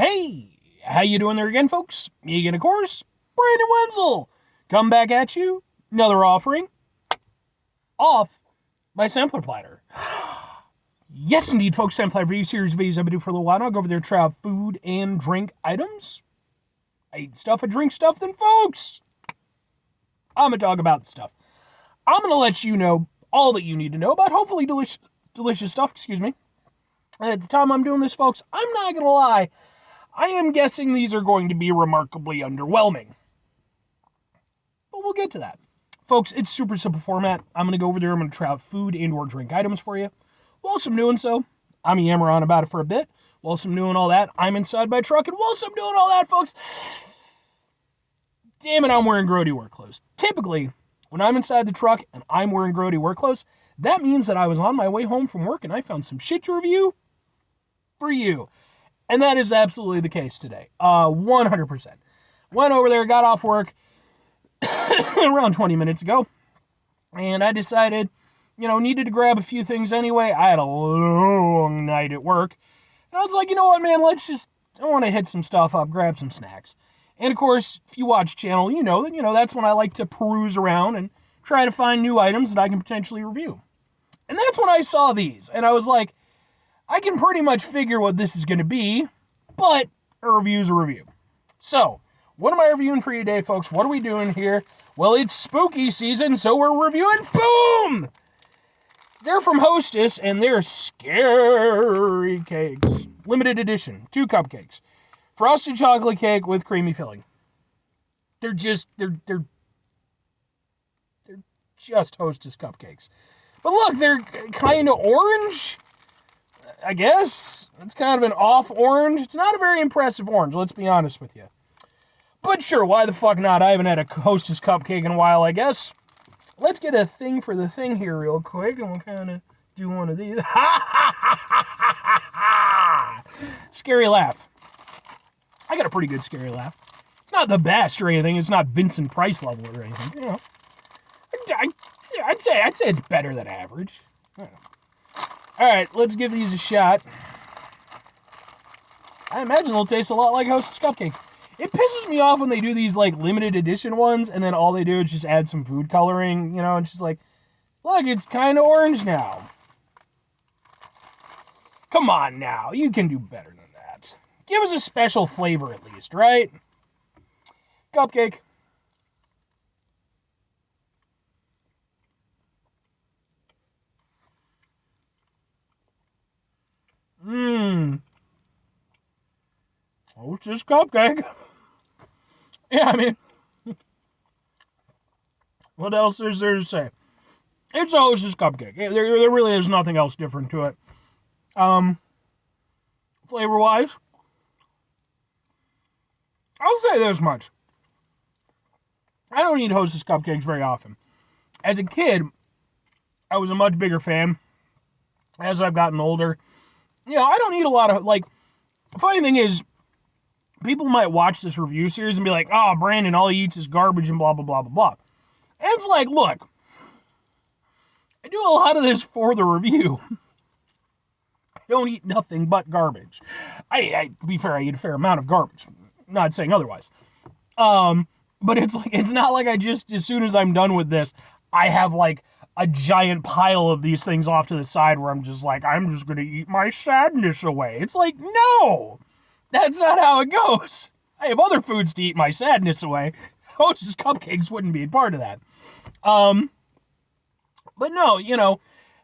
Hey, how you doing there again, folks? Megan, of course, Brandon Wenzel. Come back at you, another offering off my sampler platter. Yes, indeed, folks, sampler review series videos I've been doing for a little while. I'll go over there to try out food and drink items. I eat stuff, I drink stuff, then, folks, I'm going to talk about stuff. I'm going to let you know all that you need to know about hopefully delicious stuff, And at the time I'm doing this, folks, I'm not going to lie, I am guessing these are going to be remarkably underwhelming. But we'll get to that. Folks, it's super simple format. I'm going to go over there, I'm going to try out food and or drink items for you. Whilst I'm doing so, I'm yammer on about it for a bit. Whilst I'm doing all that, I'm inside my truck, and whilst I'm doing all that, folks, damn it, I'm wearing grody work clothes. Typically, when I'm inside the truck and I'm wearing grody work clothes, that means that I was on my way home from work and I found some shit to review for you. And that is absolutely the case today. 100%. Went over there, got off work around 20 minutes ago, and I decided, needed to grab a few things anyway. I had a long night at work, and I was like, you know what, man, I want to hit some stuff up, grab some snacks. And of course, if you watch channel, you know that's when I like to peruse around and try to find new items that I can potentially review. And that's when I saw these, and I was like, I can pretty much figure what this is going to be, but a review's a review. So, what am I reviewing for you today, folks? What are we doing here? Well, it's spooky season, so we're reviewing, boom! They're from Hostess, and they're scary cakes. Limited edition, 2 cupcakes. Frosted chocolate cake with creamy filling. They're just Hostess cupcakes. But look, they're kind of orange, I guess. It's kind of an off orange. It's not a very impressive orange, let's be honest with you. But sure, why the fuck not? I haven't had a Hostess cupcake in a while, I guess. Let's get a thing for the thing here real quick, and we'll kind of do one of these. Ha ha ha ha ha ha! Scary laugh. I got a pretty good scary laugh. It's not the best or anything. It's not Vincent Price level or anything. I'd say it's better than average. All right, let's give these a shot. I imagine they'll taste a lot like Hostess cupcakes. It pisses me off when they do these, limited edition ones, and then all they do is just add some food coloring, and just look, it's kind of orange now. Come on now, you can do better than that. Give us a special flavor at least, right? Cupcake. Hostess cupcake. Yeah, I mean, what else is there to say? It's a Hostess cupcake. There really is nothing else different to it. Flavor-wise, I'll say this much. I don't eat Hostess cupcakes very often. As a kid, I was a much bigger fan. As I've gotten older, I don't eat a lot of, the funny thing is, people might watch this review series and be like, oh, Brandon, all he eats is garbage and blah, blah, blah, blah, blah. And it's like, look, I do a lot of this for the review. I don't eat nothing but garbage. To be fair, I eat a fair amount of garbage. Not saying otherwise. But it's not like I just, as soon as I'm done with this, I have a giant pile of these things off to the side where I'm just going to eat my sadness away. It's like, no! That's not how it goes. I have other foods to eat my sadness away. Hostess cupcakes wouldn't be a part of that. But no,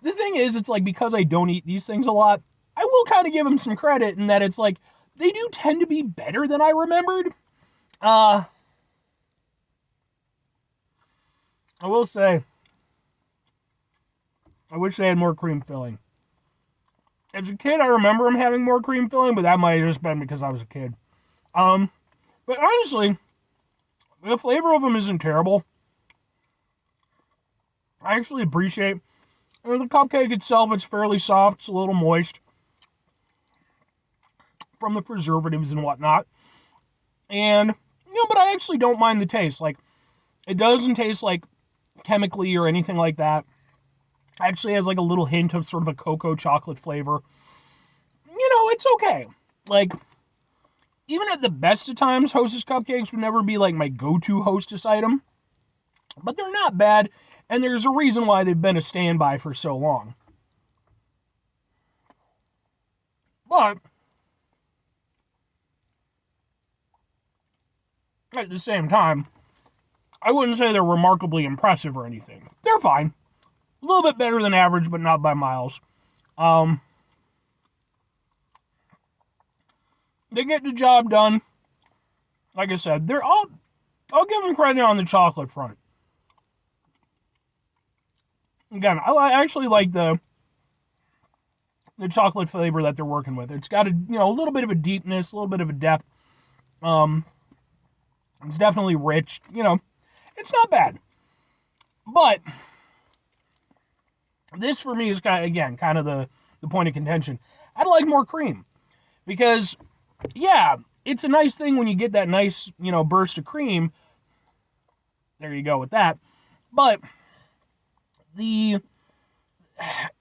the thing is, it's because I don't eat these things a lot, I will kind of give them some credit in that it's they do tend to be better than I remembered. I will say, I wish they had more cream filling. As a kid, I remember them having more cream filling, but that might have just been because I was a kid. But honestly, the flavor of them isn't terrible. I actually appreciate the cupcake itself. It's fairly soft. It's a little moist from the preservatives and whatnot. And, but I actually don't mind the taste. It doesn't taste chemically or anything like that. Actually has a little hint of sort of a cocoa chocolate flavor. It's okay. even at the best of times, Hostess cupcakes would never be like my go-to Hostess item. But they're not bad, and there's a reason why they've been a standby for so long. But at the same time, I wouldn't say they're remarkably impressive or anything. They're fine. A little bit better than average, but not by miles. They get the job done. Like I said, I'll give them credit on the chocolate front. Again, I actually like the chocolate flavor that they're working with. It's got a little bit of a deepness, a little bit of a depth. It's definitely rich. It's not bad. But this for me is kind of the point of contention. I'd like more cream because, yeah, it's a nice thing when you get that nice burst of cream. There you go with that. But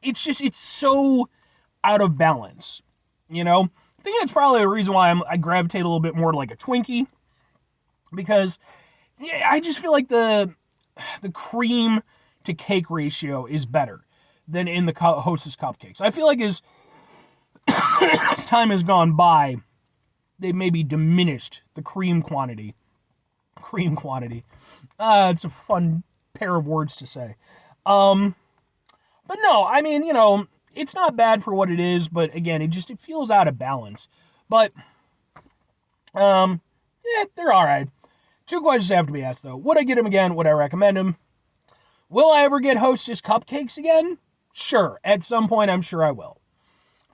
it's so out of balance. I think that's probably the reason why I gravitate a little bit more to like a Twinkie, because I just feel like the cream to cake ratio is better than in the Hostess cupcakes. I feel like as time has gone by, they maybe diminished the cream quantity. It's a fun pair of words to say. But no, I mean, it's not bad for what it is, but again, it feels out of balance. But, they're alright. 2 questions have to be asked, though. Would I get them again? Would I recommend them? Will I ever get Hostess cupcakes again? Sure. At some point, I'm sure I will.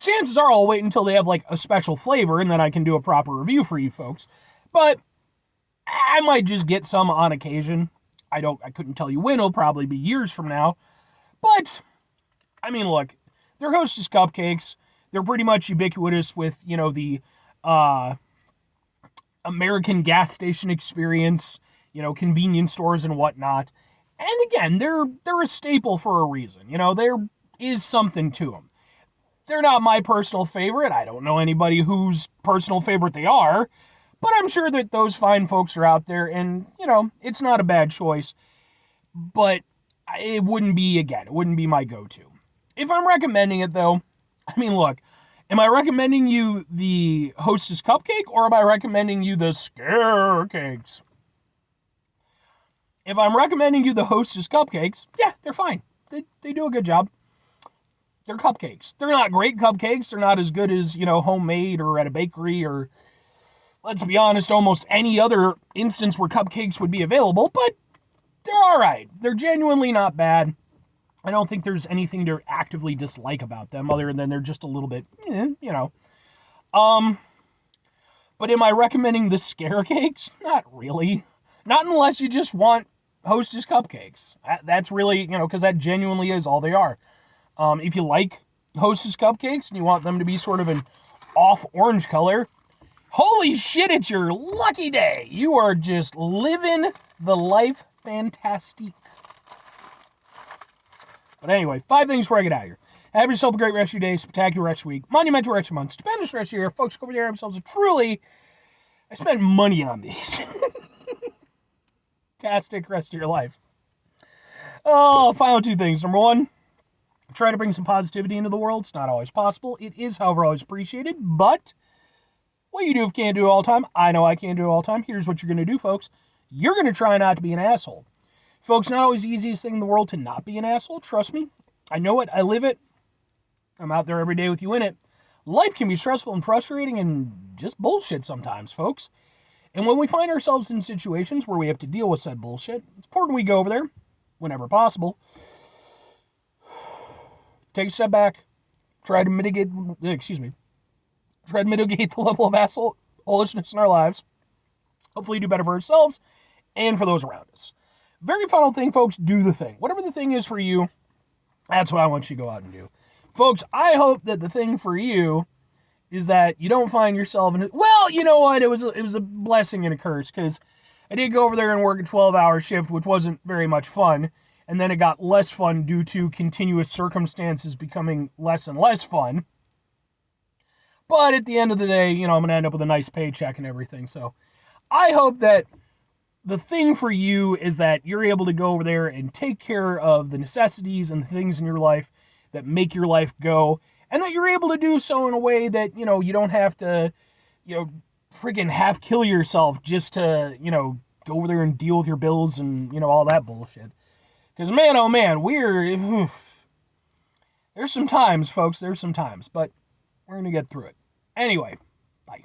Chances are I'll wait until they have, like, a special flavor, and then I can do a proper review for you folks. But I might just get some on occasion. I couldn't tell you when. It'll probably be years from now. But, I mean, look, they're Hostess cupcakes. They're pretty much ubiquitous with, the American gas station experience, convenience stores and whatnot. And again, they're a staple for a reason. There is something to them. They're not my personal favorite. I don't know anybody whose personal favorite they are. But I'm sure that those fine folks are out there, and, it's not a bad choice. But it wouldn't be my go-to. If I'm recommending it, though, I mean, look, am I recommending you the Hostess cupcake, or am I recommending you the scare cakes? If I'm recommending you the Hostess cupcakes, yeah, they're fine. They do a good job. They're cupcakes. They're not great cupcakes. They're not as good as, homemade or at a bakery or, let's be honest, almost any other instance where cupcakes would be available, but they're alright. They're genuinely not bad. I don't think there's anything to actively dislike about them other than they're just a little bit, But am I recommending the scare cakes? Not really. Not unless you just want Hostess cupcakes. That's really, because that genuinely is all they are. If you like Hostess cupcakes and you want them to be sort of an off orange color, holy shit, it's your lucky day. You are just living the life fantastique. But anyway, 5 things before I get out of here. Have yourself a great rest of your day, spectacular rest of your week, monumental rest of your month, stupendous rest of your year. Folks, go over there, have themselves a truly, I spent money on these. Fantastic rest of your life. Oh, final 2 things. Number 1, try to bring some positivity into the world. It's not always possible. It is, however, always appreciated. But what you do if you can't do it all the time, I know I can't do it all the time. Here's what you're going to do, folks. You're going to try not to be an asshole. Folks, not always the easiest thing in the world to not be an asshole. Trust me. I know it. I live it. I'm out there every day with you in it. Life can be stressful and frustrating and just bullshit sometimes, folks. And when we find ourselves in situations where we have to deal with said bullshit, it's important we go over there, whenever possible, take a step back, try to mitigate the level of assholishness in our lives, hopefully do better for ourselves and for those around us. Very final thing, folks, do the thing. Whatever the thing is for you, that's what I want you to go out and do. Folks, I hope that the thing for you is that you don't find yourself in it. Well, you know what? It was a blessing and a curse, because I did go over there and work a 12-hour shift, which wasn't very much fun, and then it got less fun due to continuous circumstances becoming less and less fun. But at the end of the day, I'm going to end up with a nice paycheck and everything. So I hope that the thing for you is that you're able to go over there and take care of the necessities and the things in your life that make your life go, and that you're able to do so in a way that, you don't have to, freaking half kill yourself just to, go over there and deal with your bills and, all that bullshit. Because, man, oh man, there's some times, folks, but we're going to get through it. Anyway, bye.